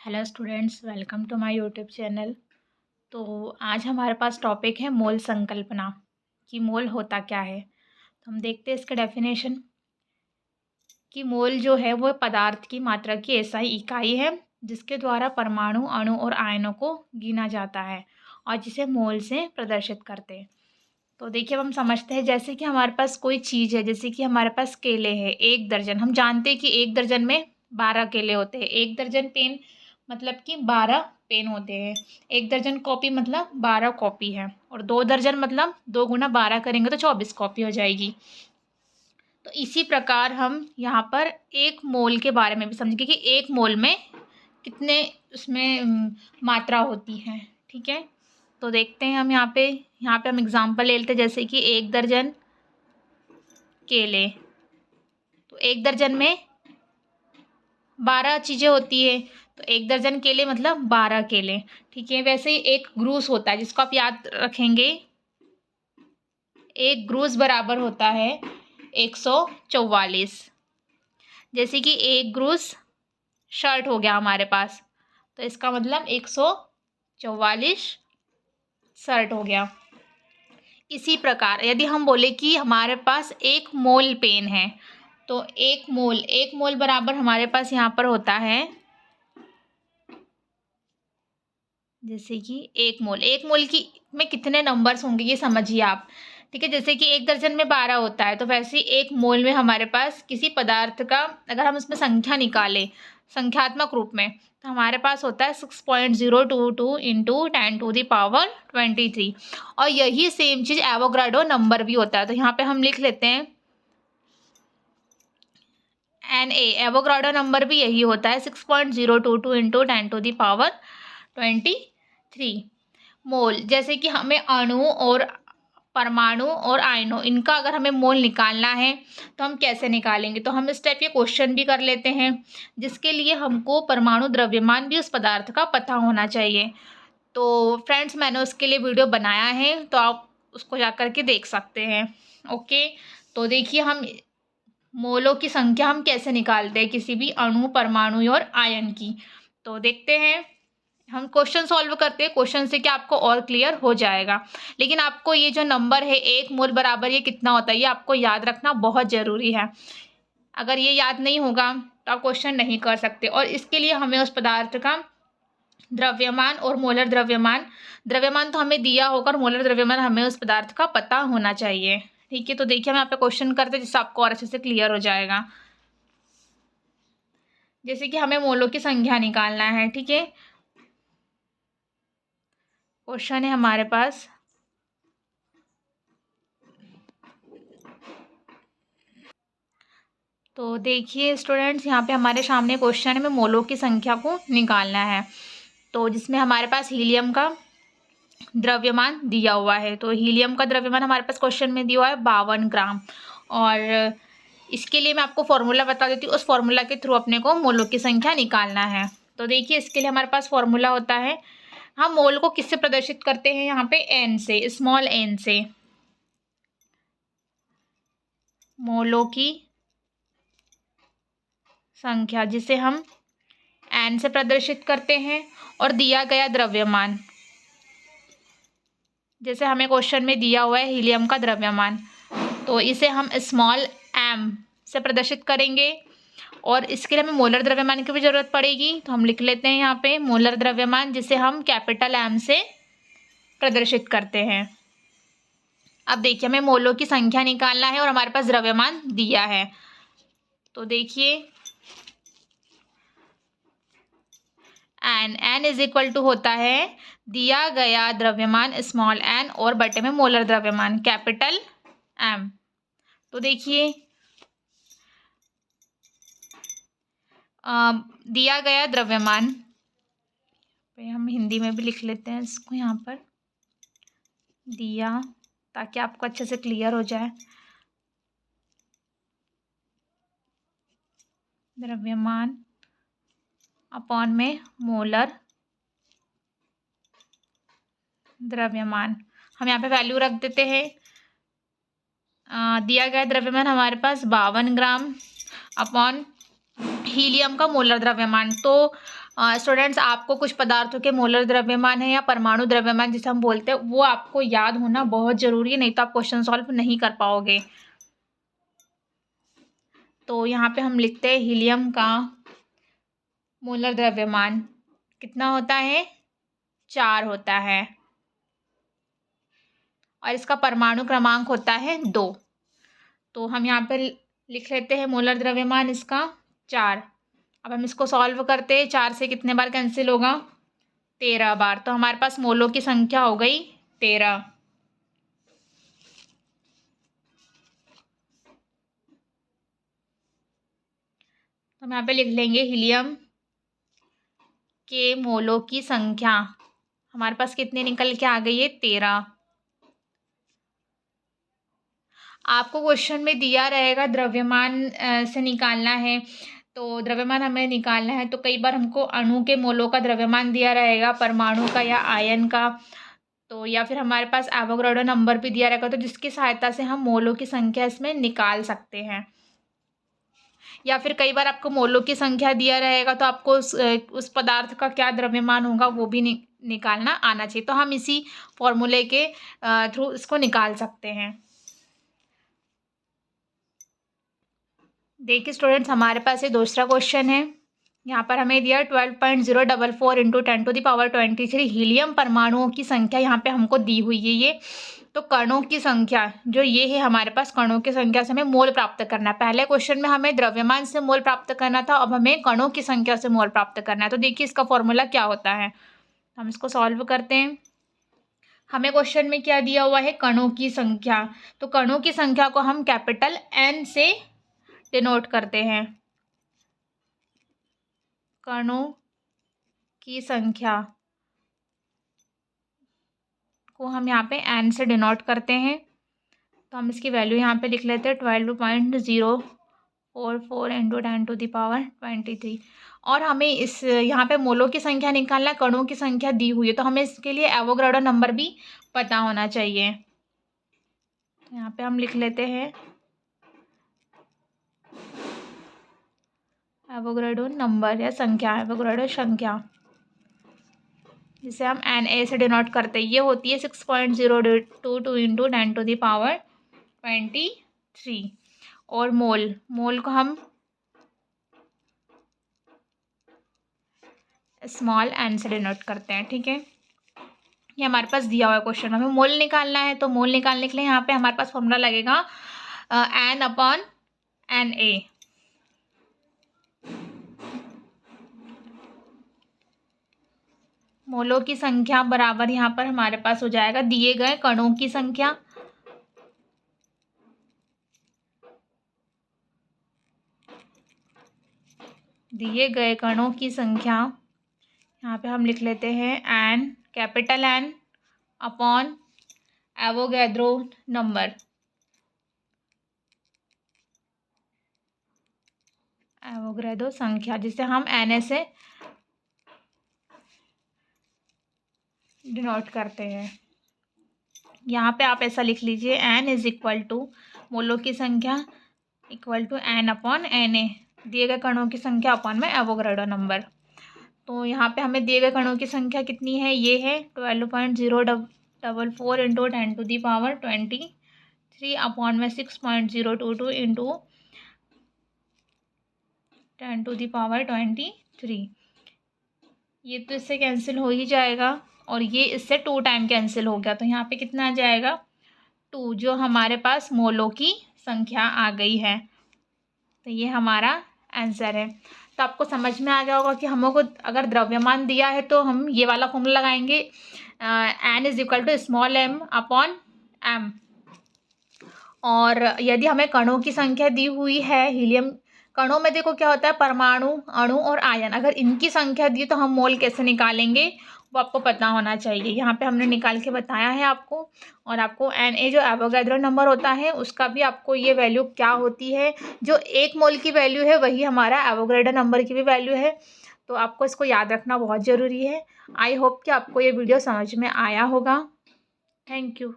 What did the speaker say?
Hello students, welcome to my YouTube channel. तो आज हमारे पास टॉपिक है मोल संकल्पना कि मोल होता क्या है। तो हम देखते हैं इसका डेफिनेशन कि मोल जो है वो पदार्थ की मात्रा की ऐसा ही इकाई है जिसके द्वारा परमाणु, अणु और आयनों को गिना जाता है और जिसे मोल से प्रदर्शित करते हैं। तो देखिए, अब हम समझते हैं जैसे कि हमारे पास कोई चीज़ है, जैसे कि हमारे पास केले हैं 1 दर्जन। हम जानते हैं कि 1 दर्जन में 12 केले होते हैं। 1 दर्जन पेन मतलब कि 12 पेन होते हैं। 1 दर्जन कॉपी मतलब 12 कॉपी है। और 2 दर्जन मतलब 2 गुना 12 करेंगे तो 24 कॉपी हो जाएगी। तो इसी प्रकार हम यहाँ पर एक मोल के बारे में भी समझेंगे कि एक मोल में कितने उसमें मात्रा होती है। ठीक है, तो देखते हैं हम यहाँ पे हम एग्जांपल ले लेते हैं, जैसे कि 1 दर्जन केले। तो 1 दर्जन में 12 चीज़ें होती है, तो 1 दर्जन केले मतलब 12 केले। ठीक है, वैसे ही एक ग्रूस होता है जिसको आप याद रखेंगे। एक ग्रूस बराबर होता है 144। जैसे कि एक ग्रूस शर्ट हो गया हमारे पास, तो इसका मतलब 144 शर्ट हो गया। इसी प्रकार यदि हम बोले कि हमारे पास 1 मोल पेन है, तो 1 मोल बराबर हमारे पास यहाँ पर होता है, जैसे कि 1 मोल की में कितने नंबर्स होंगे ये समझिए आप। ठीक है, जैसे कि 1 दर्जन में 12 होता है, तो वैसे ही 1 मोल में हमारे पास किसी पदार्थ का अगर हम इसमें संख्या निकालें संख्यात्मक रूप में, तो हमारे पास होता है 6.022 इंटू 10⁻23। और यही सेम चीज़ एवोगाड्रो नंबर भी होता है। तो यहाँ पे हम लिख लेते हैं Na। एवोगाड्रो नंबर भी यही होता है 6.022 इंटू 10⁻23 मोल। जैसे कि हमें अणु और परमाणु और आयनों इनका अगर हमें मोल निकालना है तो हम कैसे निकालेंगे। तो हम इस टाइप के क्वेश्चन भी कर लेते हैं, जिसके लिए हमको परमाणु द्रव्यमान भी उस पदार्थ का पता होना चाहिए। तो फ्रेंड्स, मैंने उसके लिए वीडियो बनाया है, तो आप उसको जा कर के देख सकते हैं। ओके, तो देखिए हम मोलों की संख्या हम कैसे निकालते हैं किसी भी अणु, परमाणु और आयन की। तो देखते हैं, हम क्वेश्चन सॉल्व करते हैं। क्वेश्चन से क्या आपको और क्लियर हो जाएगा। लेकिन आपको ये जो नंबर है 1 मोल बराबर ये कितना होता है, ये आपको याद रखना बहुत ज़रूरी है। अगर ये याद नहीं होगा तो आप क्वेश्चन नहीं कर सकते। और इसके लिए हमें उस पदार्थ का द्रव्यमान और मोलर द्रव्यमान, द्रव्यमान तो हमें दिया होगा और मोलर द्रव्यमान हमें उस पदार्थ का पता होना चाहिए। ठीक है, तो देखिए हम यहाँ पे क्वेश्चन करते हैं जिससे आपको और अच्छे से क्लियर हो जाएगा। जैसे कि हमें मोलों की संख्या निकालना है। ठीक है, क्वेश्चन है हमारे पास, तो देखिए स्टूडेंट्स, यहाँ पे हमारे सामने क्वेश्चन है, हमें मोलों की संख्या को निकालना है। तो जिसमें हमारे पास हीलियम का द्रव्यमान दिया हुआ है। तो हीलियम का द्रव्यमान हमारे पास क्वेश्चन में दिया हुआ है 52 ग्राम। और इसके लिए मैं आपको फॉर्मूला बता देती हूँ, उस फॉर्मूला के थ्रू अपने को मोलों की संख्या निकालना है। तो देखिए, इसके लिए हमारे पास फॉर्मूला होता है, हम मोल को किससे प्रदर्शित करते हैं, यहाँ पे एन से, स्मॉल एन से। मोलों की संख्या जिसे हम एन से प्रदर्शित करते हैं, और दिया गया द्रव्यमान, जैसे हमें क्वेश्चन में दिया हुआ है हीलियम का द्रव्यमान, तो इसे हम स्मॉल एम से प्रदर्शित करेंगे। और इसके लिए हमें मोलर द्रव्यमान की भी जरूरत पड़ेगी, तो हम लिख लेते हैं यहाँ पे मोलर द्रव्यमान, जिसे हम कैपिटल एम से प्रदर्शित करते हैं। अब देखिए, हमें मोलों की संख्या निकालना है और हमारे पास द्रव्यमान दिया है। तो देखिए, एन इज इक्वल टू होता है दिया गया द्रव्यमान स्मॉल एन और बटे में मोलर द्रव्यमान कैपिटल एम। तो देखिए, दिया गया द्रव्यमान, हम हिंदी में भी लिख लेते हैं इसको यहाँ पर दिया, ताकि आपको अच्छे से क्लियर हो जाए। द्रव्यमान अपॉन में मोलर द्रव्यमान, हम यहाँ पे वैल्यू रख देते हैं। दिया गया द्रव्यमान हमारे पास 52 ग्राम अपॉन हीलियम का मोलर द्रव्यमान। तो स्टूडेंट्स, आपको कुछ पदार्थों के मोलर द्रव्यमान है या परमाणु द्रव्यमान जिसे हम बोलते हैं, वो आपको याद होना बहुत ज़रूरी है, नहीं तो आप क्वेश्चन सॉल्व नहीं कर पाओगे। तो यहाँ पे हम लिखते हैं हीलियम का मोलर द्रव्यमान कितना होता है, 4 होता है, और इसका परमाणु क्रमांक होता है 2। तो हम यहाँ पे लिख लेते हैं मोलर द्रव्यमान इसका 4। अब हम इसको सॉल्व करते हैं, 4 से कितने बार कैंसिल होगा, 13 बार। तो हमारे पास मोलों की संख्या हो गई 13। तो हम यहाँ पे लिख लेंगे हीलियम के मोलों की संख्या हमारे पास कितने निकल के आ गई है, 13। आपको क्वेश्चन में दिया रहेगा द्रव्यमान से निकालना है, तो द्रव्यमान हमें निकालना है तो कई बार हमको अणु के मोलों का द्रव्यमान दिया रहेगा, परमाणु का या आयन का, तो या फिर हमारे पास एवोगाड्रो नंबर भी दिया रहेगा, तो जिसकी सहायता से हम मोलों की संख्या इसमें निकाल सकते हैं। या फिर कई बार आपको मोलों की संख्या दिया रहेगा तो आपको उस पदार्थ का क्या द्रव्यमान होगा वो भी निकालना आना चाहिए। तो हम इसी फॉर्मूले के थ्रू इसको निकाल सकते हैं। देखिए स्टूडेंट्स, हमारे पास ये दूसरा क्वेश्चन है। यहाँ पर हमें दिया 12.044 इंटू 10⁻23 हीलियम परमाणुओं की संख्या यहाँ पे हमको दी हुई है ये। तो कणों की संख्या जो ये है, हमारे पास कणों की संख्या से हमें मोल प्राप्त करना है। पहले क्वेश्चन में हमें द्रव्यमान से मोल प्राप्त करना था, अब हमें कणों की संख्या से मोल प्राप्त करना है। तो देखिए इसका फॉर्मूला क्या होता है, हम इसको सॉल्व करते हैं। हमें क्वेश्चन में क्या दिया हुआ है, कणों की संख्या। तो कणों की संख्या को हम कैपिटल N से डिनोट करते हैं। कणों की संख्या को हम यहाँ पे N से डिनोट करते हैं। तो हम इसकी वैल्यू यहाँ पे लिख लेते हैं 12.044 इंटू 10⁻23। और हमें इस यहाँ पे मोलों की संख्या निकालना है, कणों की संख्या दी हुई है, तो हमें इसके लिए एवोगाड्रो नंबर भी पता होना चाहिए। यहाँ पे हम लिख लेते हैं एवोगाड्रो नंबर या संख्या, एवोगाड्रो संख्या जिसे हम Na से डिनोट करते हैं, ये होती है 6.022 इंटू 10⁻23। और मोल को हम स्मॉल n से डिनोट करते हैं। ठीक है, ये हमारे पास दिया हुआ है क्वेश्चन। हमें मोल निकालना है, तो मोल निकालने के लिए यहाँ पे हमारे पास फॉर्मूला लगेगा N/Na। मोलों की संख्या बराबर यहाँ पर हमारे पास हो जाएगा दिए गए कणों की संख्या, दिए गए कणों की संख्या यहाँ पे हम लिख लेते हैं N, capital N upon Avogadro number, Avogadro संख्या जिसे हम Na से डिनोट करते हैं। यहाँ पे आप ऐसा लिख लीजिए N इज इक्वल टू मोलों की संख्या equal to N upon Na, दिए गए कणों की संख्या अपॉन में एवोगाड्रो नंबर। तो यहाँ पे हमें दिए गए कणों की संख्या कितनी है, ये है 12.044 इंटू 10⁻23 अपॉन में 6.022 इंटू 10⁻23। ये तो इससे कैंसिल हो ही जाएगा और ये इससे 2 टाइम कैंसिल हो गया, तो यहाँ पे कितना आ जाएगा 2, जो हमारे पास मोलों की संख्या आ गई है। तो ये हमारा आंसर है। तो आपको समझ में आ गया होगा कि हमको अगर द्रव्यमान दिया है तो हम ये वाला फॉर्मूला लगाएंगे N is equal to small m upon m। और यदि हमें कणों की संख्या दी हुई है, हीलियम कणों में देखो क्या होता है, परमाणु, अणु और आयन, अगर इनकी संख्या दी तो हम मोल कैसे निकालेंगे वो आपको पता होना चाहिए। यहाँ पे हमने निकाल के बताया है आपको। और आपको Na जो एवोगाड्रो नंबर होता है उसका भी आपको ये वैल्यू क्या होती है, जो 1 मोल की वैल्यू है वही हमारा एवोगाड्रो नंबर की भी वैल्यू है। तो आपको इसको याद रखना बहुत ज़रूरी है। आई होप कि आपको ये वीडियो समझ में आया होगा। Thank you.